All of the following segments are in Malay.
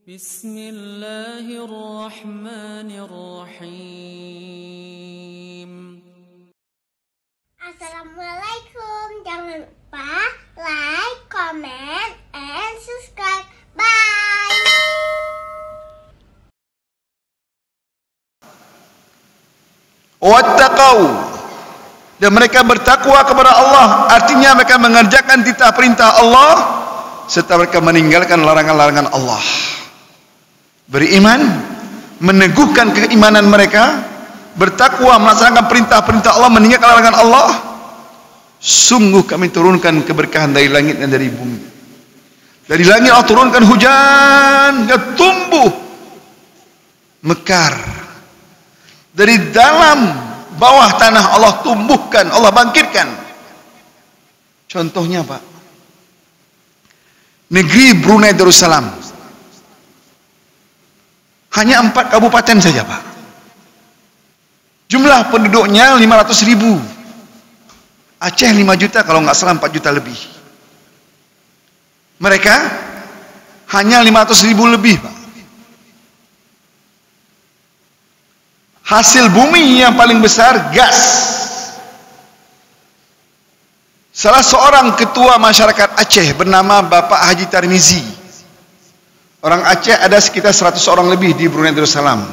Bismillahirrahmanirrahim. Assalamualaikum. Jangan lupa like, comment, and subscribe. Bye. Wattaqau, dan mereka bertakwa kepada Allah, artinya mereka mengerjakan titah perintah Allah serta mereka meninggalkan larangan-larangan Allah. Beriman, meneguhkan keimanan mereka, bertakwa, melaksanakan perintah-perintah Allah, meninggalkan larangan Allah. Sungguh kami turunkan keberkahan dari langit dan dari bumi. Dari langit Allah turunkan hujan, dia tumbuh mekar. Dari dalam bawah tanah Allah tumbuhkan, Allah bangkitkan. Contohnya Pak, negeri Brunei Darussalam hanya 4 kabupaten saja Pak. Jumlah penduduknya 500.000. Aceh 5 juta, kalau nggak salah 4 juta lebih. Mereka hanya 500.000 lebih Pak. Hasil bumi yang paling besar gas. Salah seorang ketua masyarakat Aceh bernama Bapak Haji Tarmizi. Orang Aceh ada sekitar 100 orang lebih di Brunei Darussalam.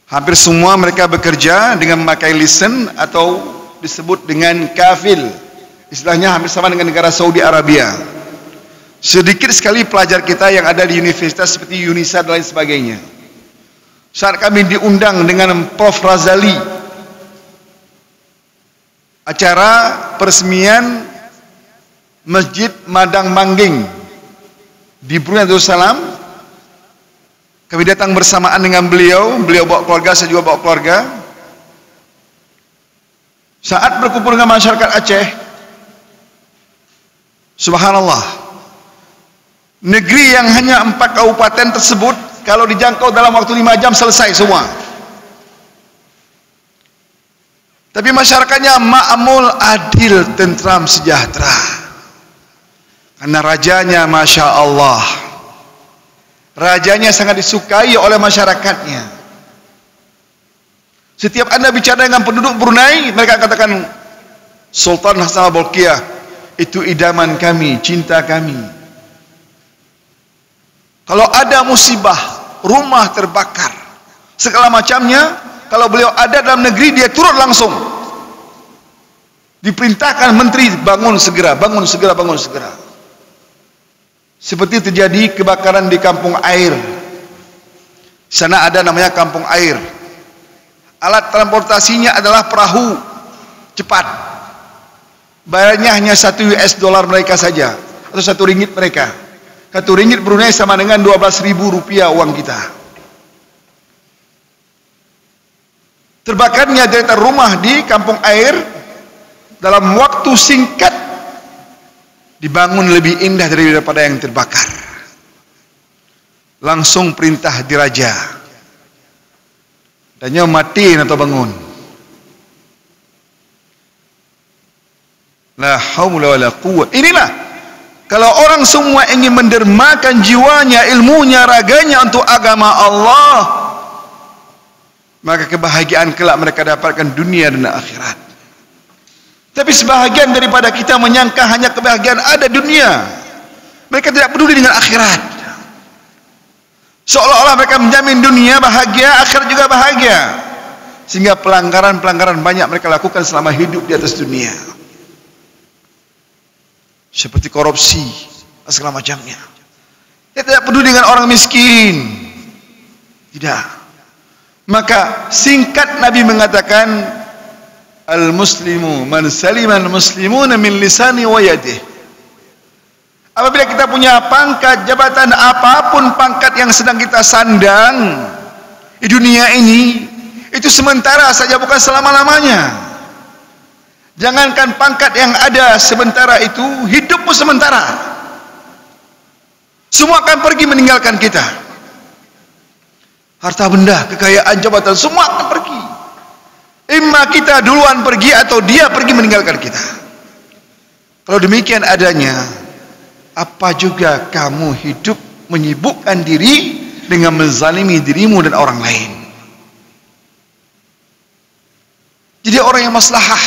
Hampir semua mereka bekerja dengan memakai lisen atau disebut dengan kafil. Istilahnya hampir sama dengan negara Saudi Arabia. Sedikit sekali pelajar kita yang ada di universitas seperti Unisa dan lain sebagainya. Saat kami diundang dengan Prof. Razali, acara peresmian Masjid Madang Mangging di Brunei Darussalam, kami datang bersamaan dengan beliau bawa keluarga, saya juga bawa keluarga. Saat berkumpul dengan masyarakat Aceh, subhanallah, negeri yang hanya 4 kabupaten tersebut kalau dijangkau dalam waktu 5 jam selesai semua. Tapi masyarakatnya makmur, adil, tentram, sejahtera. Karena rajanya Masya Allah, rajanya sangat disukai oleh masyarakatnya. Setiap Anda bicara dengan penduduk Brunei, mereka katakan Sultan Hassanal Bolkiah itu idaman kami, cinta kami. Kalau ada musibah, rumah terbakar, segala macamnya, kalau beliau ada dalam negeri, dia turun langsung. Diperintahkan menteri, bangun segera, bangun segera, bangun segera. Seperti terjadi kebakaran di Kampung Air. Sana ada namanya Kampung Air. Alat transportasinya adalah perahu cepat. Bayarnya hanya $1 mereka saja, atau RM1 mereka. RM1 Brunei sama dengan Rp12.000 uang kita. Terbakarnya deretan rumah di Kampung Air dalam waktu singkat dibangun lebih indah daripada yang terbakar. Langsung perintah diraja, dannya matiin atau bangun. La haula wala quwwata. Inilah kalau orang semua ingin mendermakan jiwanya, ilmunya, raganya untuk agama Allah, maka kebahagiaan kelak mereka dapatkan dunia dan akhirat. Tapi sebahagian daripada kita menyangka hanya kebahagiaan ada dunia. Mereka tidak peduli dengan akhirat. Seolah-olah mereka menjamin dunia bahagia, akhirat juga bahagia. Sehingga pelanggaran-pelanggaran banyak mereka lakukan selama hidup di atas dunia. Seperti korupsi, segala macamnya. Dia tidak peduli dengan orang miskin. Tidak. Maka singkat Nabi mengatakan, al-muslimu man saliman muslimuna min lisani wa yadihi. Apabila kita punya pangkat, jabatan, apapun pangkat yang sedang kita sandang di dunia ini, itu sementara saja, bukan selama-lamanya. Jangankan pangkat yang ada sementara itu, hidup pun sementara. Semua akan pergi meninggalkan kita. Harta benda, kekayaan, jabatan, semua akan pergi. Imma kita duluan pergi atau dia pergi meninggalkan kita. Kalau demikian adanya, apa juga kamu hidup menyibukkan diri dengan menzalimi dirimu dan orang lain. Jadi orang yang maslahah.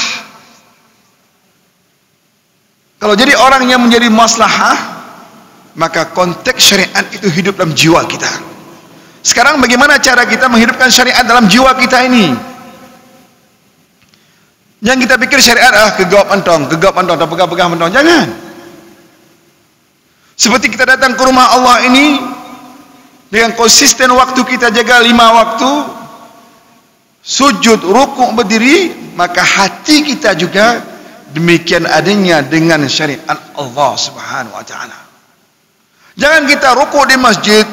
Kalau jadi orang yang menjadi maslahah, maka konteks syariat itu hidup dalam jiwa kita. Sekarang bagaimana cara kita menghidupkan syariat dalam jiwa kita ini? Jangan kita pikir syariat gegap mentong, tak pegang-pegang mentong. Jangan. Seperti kita datang ke rumah Allah ini dengan konsisten waktu kita jaga 5 waktu, sujud, rukuk, berdiri, maka hati kita juga demikian adanya dengan syariat Allah Subhanahu wa taala. Jangan kita rukuk di masjid,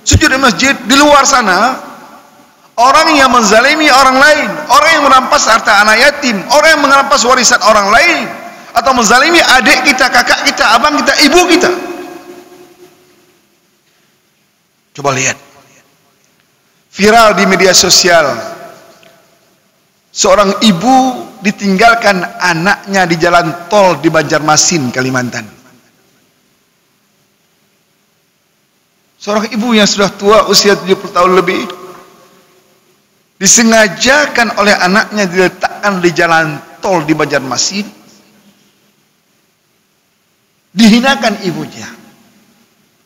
sujud di masjid, di luar sana orang yang menzalimi orang lain, orang yang merampas harta anak yatim, orang yang merampas warisan orang lain, atau menzalimi adik kita, kakak kita, abang kita, ibu kita. Coba lihat viral di media sosial, seorang ibu ditinggalkan anaknya di jalan tol di Banjarmasin, Kalimantan. Seorang ibu yang sudah tua, usia 70 tahun lebih, disengajakan oleh anaknya diletakkan di jalan tol di Banjarmasin, dihinakan ibunya.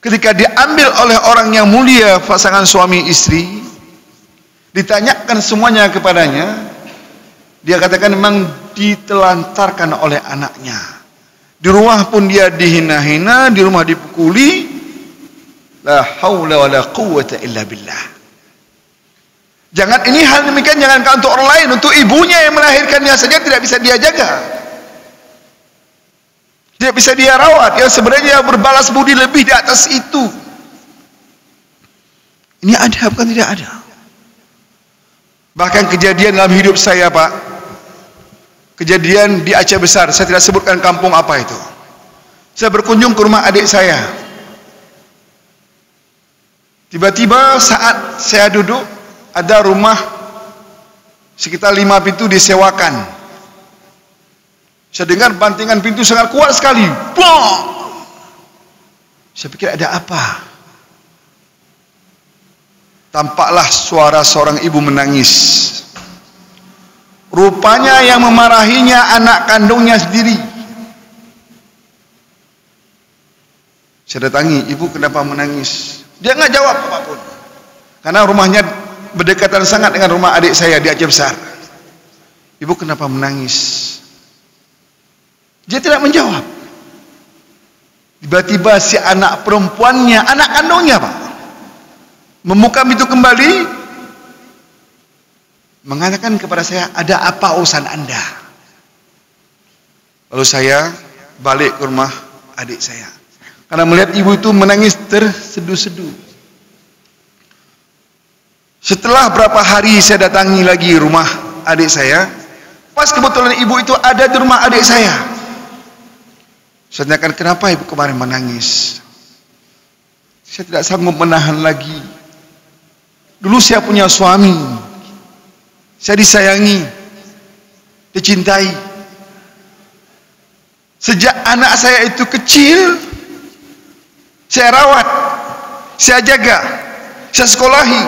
Ketika diambil oleh orang yang mulia, pasangan suami istri, ditanyakan semuanya kepadanya, dia katakan memang ditelantarkan oleh anaknya. Di rumah pun dia dihina-hina, di rumah dipukuli. La haula wala quwwata illa billah. Jangan ini hal demikian jangankan untuk orang lain, untuk ibunya yang melahirkannya saja tidak bisa dia jaga. Tidak bisa dia rawat, yang sebenarnya berbalas budi lebih di atas itu. Ini ada bukan tidak ada. Bahkan kejadian dalam hidup saya, Pak, kejadian di Aceh Besar, saya tidak sebutkan kampung apa itu. Saya berkunjung ke rumah adik saya. Tiba-tiba saat saya duduk, ada rumah sekitar 5 pintu disewakan. Saya dengar bantingan pintu sangat kuat sekali. Plong! Saya pikir ada apa? Tampaklah suara seorang ibu menangis. Rupanya yang memarahinya anak kandungnya sendiri. Saya datangi, ibu kenapa menangis? Dia nggak jawab apapun. Karena rumahnya berdekatan sangat dengan rumah adik saya di Aceh Besar. Ibu kenapa menangis? Dia tidak menjawab. Tiba-tiba si anak perempuannya, anak kandungnya, Pak, membuka pintu kembali, mengatakan kepada saya, ada apa urusan Anda? Lalu saya balik ke rumah adik saya, karena melihat ibu itu menangis terseduh-seduh. Setelah berapa hari saya datangi lagi rumah adik saya, pas kebetulan ibu itu ada di rumah adik saya. Saya tanyakan, kenapa ibu kemarin menangis? Saya tidak sanggup menahan lagi. Dulu saya punya suami, saya disayangi, dicintai. Sejak anak saya itu kecil, saya rawat, saya jaga, saya sekolahi.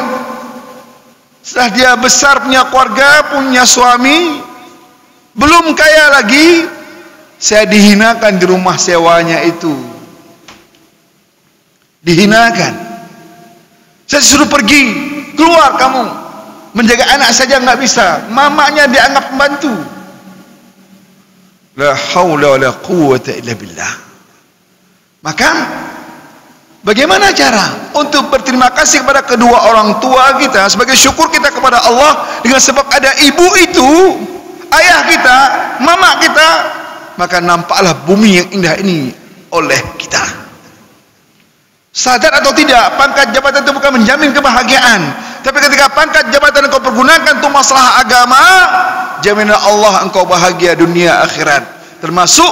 Setelah dia besar, punya keluarga, punya suami, belum kaya lagi, saya dihinakan di rumah sewanya itu. Dihinakan. Saya suruh pergi, keluar kamu. Menjaga anak saja nggak bisa. Mamanya dianggap pembantu. La haula wala quwwata illa billah. Maka bagaimana cara untuk berterima kasih kepada kedua orang tua kita, sebagai syukur kita kepada Allah dengan sebab ada ibu itu, ayah kita, mama kita, maka nampaklah bumi yang indah ini oleh kita. Sadar atau tidak, pangkat jabatan itu bukan menjamin kebahagiaan, tapi ketika pangkat jabatan engkau pergunakan untuk masalah agama, jaminan Allah engkau bahagia dunia akhirat, termasuk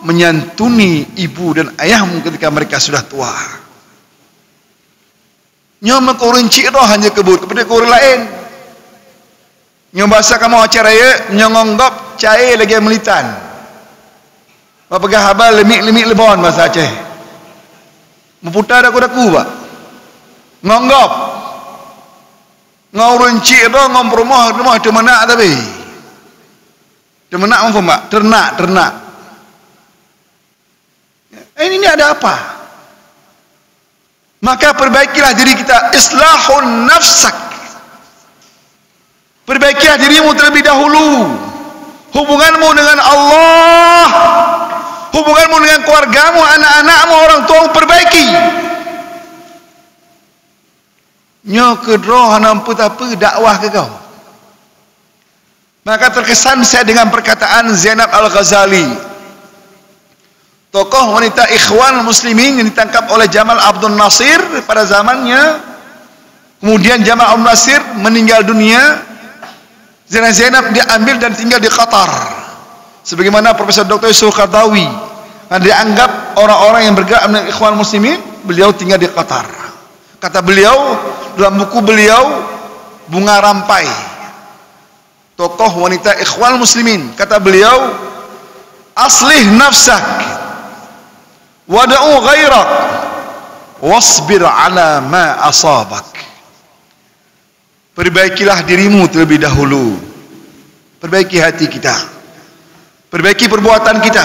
menyantuni ibu dan ayahmu ketika mereka sudah tua. Nyom kurin ciro hanya kebut kepada kurin lain. Nyom bahasa kamu acara ya nyongonggop cair lagi melitan. Apa habal lemik lebon bahasa Aceh. Memputar daku-daku pak. Ngonggop. Ngauruncik dah ngompromah rumah demenak tapi. Demenak apa pak? Ternak. Ini ada apa? Maka perbaikilah diri kita. Islahun nafsak. Perbaikilah dirimu terlebih dahulu. Hubunganmu dengan Allah, hubunganmu dengan keluargamu, anak-anakmu, orang tuamu, perbaiki. Nyo kedro hanam apa dakwah ke kau. Maka terkesan saya dengan perkataan Zainab Al-Ghazali, tokoh wanita Ikhwan Muslimin yang ditangkap oleh Jamal Abdul Nasir pada zamannya. Kemudian Jamal Abdul Nasir meninggal dunia. Zainab diambil dan tinggal di Qatar. Sebagaimana Profesor Dr. Yusuf Qardawi dianggap orang-orang yang bergerak dengan Ikhwan Muslimin, beliau tinggal di Qatar. Kata beliau dalam buku beliau Bunga Rampai, tokoh wanita Ikhwan Muslimin, kata beliau, aslih nafsak wada'u ghairak wasbir ala ma asabak. Perbaikilah dirimu terlebih dahulu. Perbaiki hati kita, perbaiki perbuatan kita,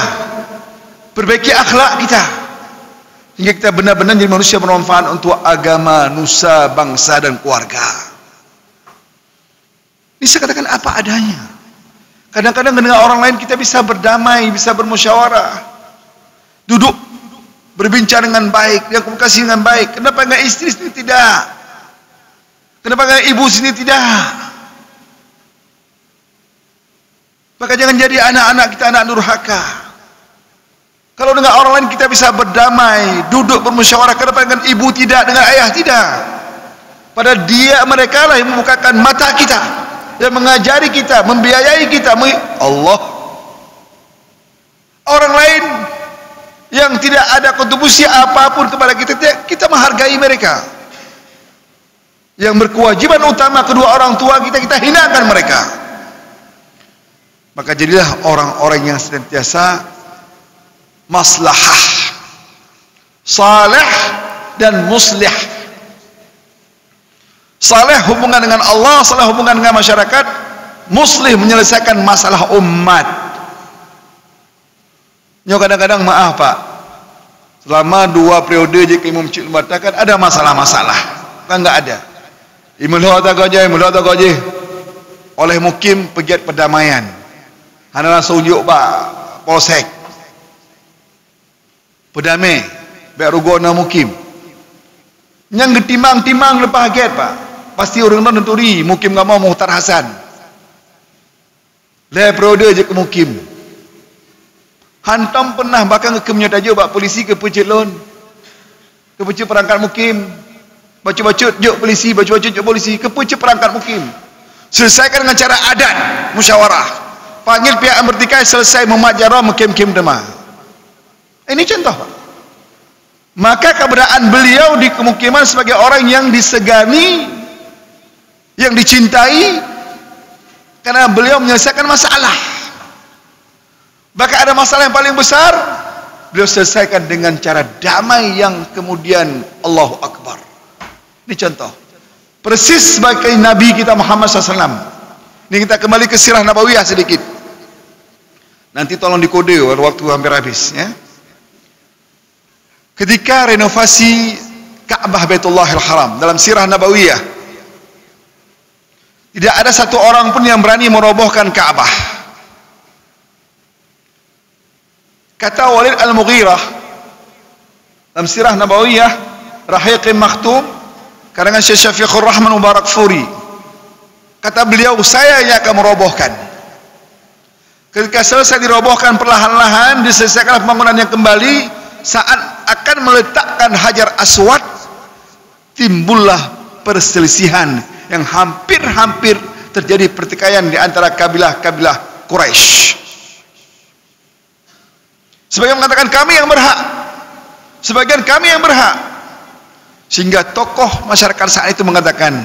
perbaiki akhlak kita, hingga kita benar-benar jadi manusia bermanfaat untuk agama, nusa, bangsa dan keluarga. Bisa katakan apa adanya. Kadang-kadang dengan orang lain kita bisa berdamai, bisa bermusyawarah, duduk berbincang dengan baik, dengan komunikasi dengan baik. Kenapa enggak istri sendiri tidak? Kenapa enggak ibu sini tidak? Maka jangan jadi anak-anak kita anak durhaka. Kalau dengan orang lain kita bisa berdamai, duduk bermusyawarah, kenapa dengan ibu tidak, dengan ayah tidak? Padahal dia, mereka lah yang membukakan mata kita, yang mengajari kita, membiayai kita. Allah. Orang lain yang tidak ada kontribusi apapun kepada kita, kita menghargai mereka. Yang berkewajiban utama kedua orang tua kita, kita hinakan mereka. Maka jadilah orang-orang yang senantiasa maslahah, saleh dan muslih. Saleh hubungan dengan Allah, saleh hubungan dengan masyarakat, muslih menyelesaikan masalah umat. Nyo kadang-kadang maaf pak, selama 2 periode je ke Imam Cik mengatakan ada masalah-masalah, kan enggak ada. Imam tak gaji oleh mukim pegiat perdamaian. Hana langsung ujuk pak polsek. Perdamai, biar rugona mukim. Yang getimang-timang lepas gate pak. Pasti orang non tenturi mukim ngamo Muhtar Hasan. Le periode je ke mukim. Hantam pernah bahkan ngekemnya tajuk pak polisi ke pecelon. Ke pecel perangkat mukim. Baca-baca juk polisi, baca-baca juk polisi, kepecah perangkat mukim. Selesaikan dengan cara adat, musyawarah. Panggil pihak yang bertikai, selesai memajarah mukim-mukim demah. Ini contoh. Maka keberadaan beliau di kemukiman sebagai orang yang disegani, yang dicintai, karena beliau menyelesaikan masalah. Bahkan ada masalah yang paling besar, beliau selesaikan dengan cara damai yang kemudian Allahu Akbar. Ini contoh. Persis sebagai Nabi kita Muhammad SAW. Ini kita kembali ke sirah Nabawiyah sedikit. Nanti tolong dikode, waktu hampir habis. Ya. Ketika renovasi Ka'bah Baitullahil Haram dalam sirah Nabawiyah, tidak ada satu orang pun yang berani merobohkan Ka'bah. Kata Walid Al-Mughirah dalam sirah Nabawiyah Rahiqim Makhtum, karangan Syekh Syafiqur Rahman Mubarak Furi, kata beliau, saya yang akan merobohkan. Ketika selesai dirobohkan perlahan-lahan, diselesaikan pembangunan yang kembali, saat akan meletakkan Hajar Aswad, timbullah perselisihan yang hampir-hampir terjadi pertikaian di antara kabilah-kabilah Quraisy. Sebagian mengatakan kami yang berhak, sebagian kami yang berhak. Sehingga tokoh masyarakat saat itu mengatakan,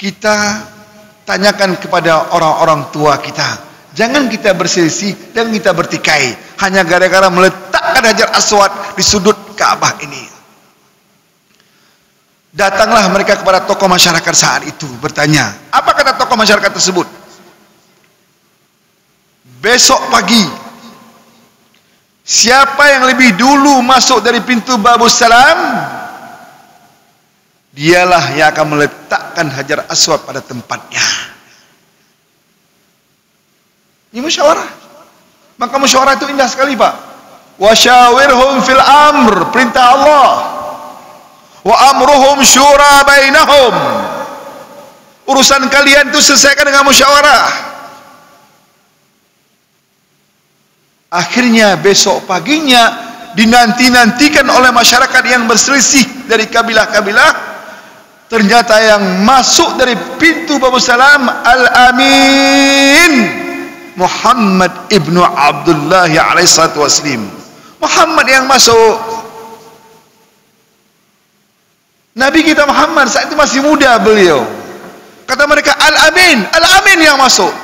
kita tanyakan kepada orang-orang tua kita, jangan kita berselisih dan kita bertikai hanya gara-gara meletakkan Hajar Aswad di sudut Ka'bah ini. Datanglah mereka kepada tokoh masyarakat saat itu bertanya. Apa kata tokoh masyarakat tersebut? Besok pagi, siapa yang lebih dulu masuk dari pintu Babus Salam, dialah yang akan meletakkan Hajar Aswad pada tempatnya. Ini musyawarah. Maka musyawarah itu indah sekali, Pak. Wasyawirhum fil amr, perintah Allah. Wa amruhum syura bainahum. Urusan kalian itu selesaikan dengan musyawarah. Akhirnya besok paginya dinanti-nantikan oleh masyarakat yang berselisih dari kabilah-kabilah. Ternyata yang masuk dari pintu Babus Salam Al-Amin Muhammad ibnu Abdullah alaihissalatu wassalam. Muhammad yang masuk. Nabi kita Muhammad saat itu masih muda beliau. Kata mereka Al-Amin, Al-Amin yang masuk.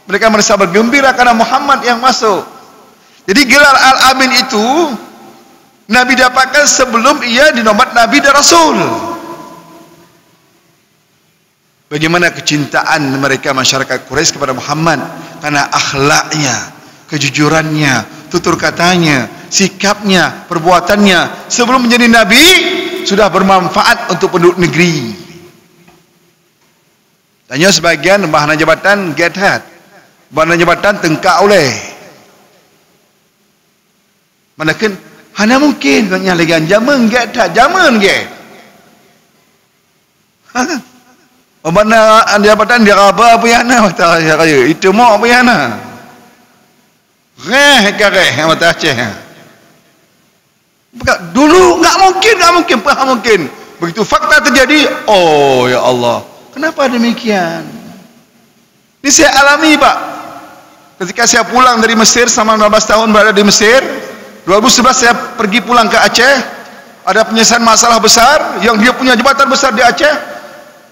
Mereka merasa bergembira karena Muhammad yang masuk. Jadi gelar Al-Amin itu Nabi dapatkan sebelum ia dinobat Nabi dan Rasul. Bagaimana kecintaan mereka masyarakat Quraisy kepada Muhammad karena akhlaknya, kejujurannya, tutur katanya, sikapnya, perbuatannya sebelum menjadi Nabi sudah bermanfaat untuk penduduk negeri. Tanya sebagian bahan jabatan Gedhat, bahan jabatan tengkak oleh. Manakan hana mungkin katanya lagi jaman Gedhat, jaman ge. Mana jabatan dia apa yana mata kaya itu mau apa yana. Kare mata Aceh. Dulu enggak mungkin, paham mungkin. Begitu fakta terjadi, oh ya Allah, kenapa demikian? Ini saya alami, Pak. Ketika saya pulang dari Mesir selama 15 tahun berada di Mesir, 2011 saya pergi pulang ke Aceh, ada penyelesaian masalah besar yang dia punya jabatan besar di Aceh.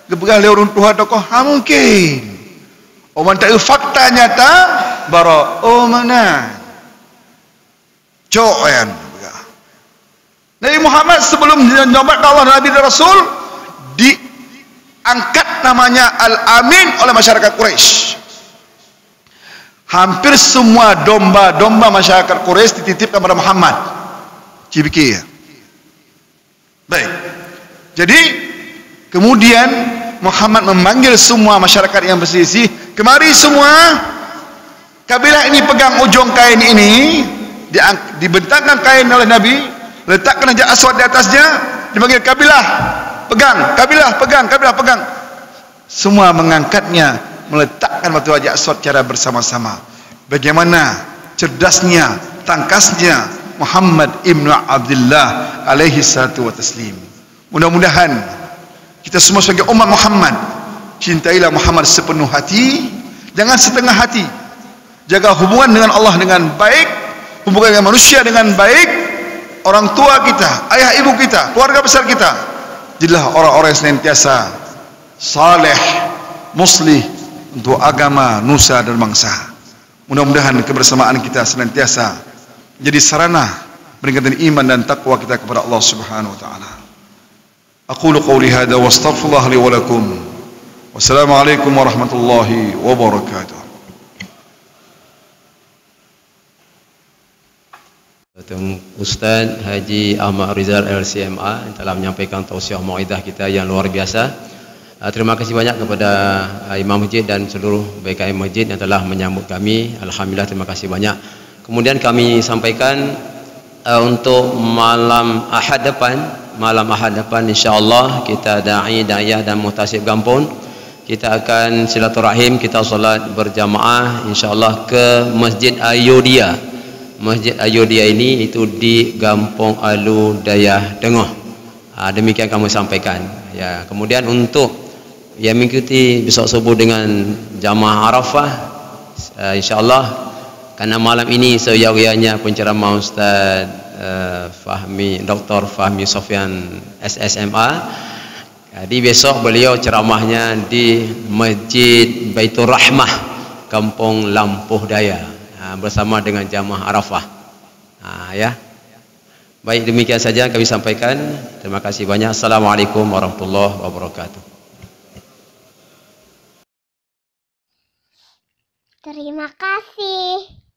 Gebegah lewat runtuhan tokoh, mungkin. Oh, tak fakta nyata, bara, oh mana? Coyan. Nabi Muhammad sebelum dinobatkan Allah Nabi dan Rasul diangkat namanya Al-Amin oleh masyarakat Quraisy. Hampir semua domba-domba masyarakat Quraisy dititipkan kepada Muhammad. Cibiki ya. Baik. Jadi kemudian Muhammad memanggil semua masyarakat yang berselisih, kemari semua. Kabilah ini pegang ujung kain ini, dibentangkan kain oleh Nabi, letakkan Hajar Aswad di atasnya, dipanggil kabilah, pegang, kabilah, pegang, kabilah, pegang. Semua mengangkatnya, meletakkan batu Hajar Aswad secara bersama-sama. Bagaimana cerdasnya, tangkasnya Muhammad ibnu Abdullah alaihi salatu wa taslim. Mudah-mudahan kita semua sebagai umat Muhammad cintailah Muhammad sepenuh hati, jangan setengah hati. Jaga hubungan dengan Allah dengan baik, hubungan dengan manusia dengan baik, orang tua kita, ayah ibu kita, keluarga besar kita, jadilah orang-orang yang senantiasa saleh, muslih untuk agama, nusa dan bangsa. Mudah-mudahan kebersamaan kita senantiasa jadi sarana meningkatkan iman dan takwa kita kepada Allah Subhanahu wa taala. Aqulu qawli hadza wa astaghfirullah li wa lakum. Wassalamualaikum warahmatullahi wabarakatuh. Ustaz Haji Ahmad Rizal LCMA yang telah menyampaikan tausiah mau'idah kita yang luar biasa. Terima kasih banyak kepada Imam Masjid dan seluruh BKM Masjid yang telah menyambut kami. Alhamdulillah, terima kasih banyak. Kemudian kami sampaikan untuk malam Ahad depan insya-Allah kita da'iyah dan muhtasib Gampun, kita akan silaturahim, kita solat berjamaah insya-Allah ke Masjid Ayodhya. Masjid Ayodhya ini itu di Gampung Alu Dayah Tengah. Demikian kami sampaikan. Ya, kemudian untuk yang mengikuti besok subuh dengan jamaah Arafah, insya-Allah karena malam ini sewiya-wiyanya penceramah Ustaz Dr. Fahmi Sofyan SSMA. Jadi besok beliau ceramahnya di Masjid Baitur Rahmah Kampung Lampuh Daya bersama dengan jamaah Arafah. Ya. Baik, demikian saja kami sampaikan. Terima kasih banyak. Assalamualaikum warahmatullahi wabarakatuh. Terima kasih.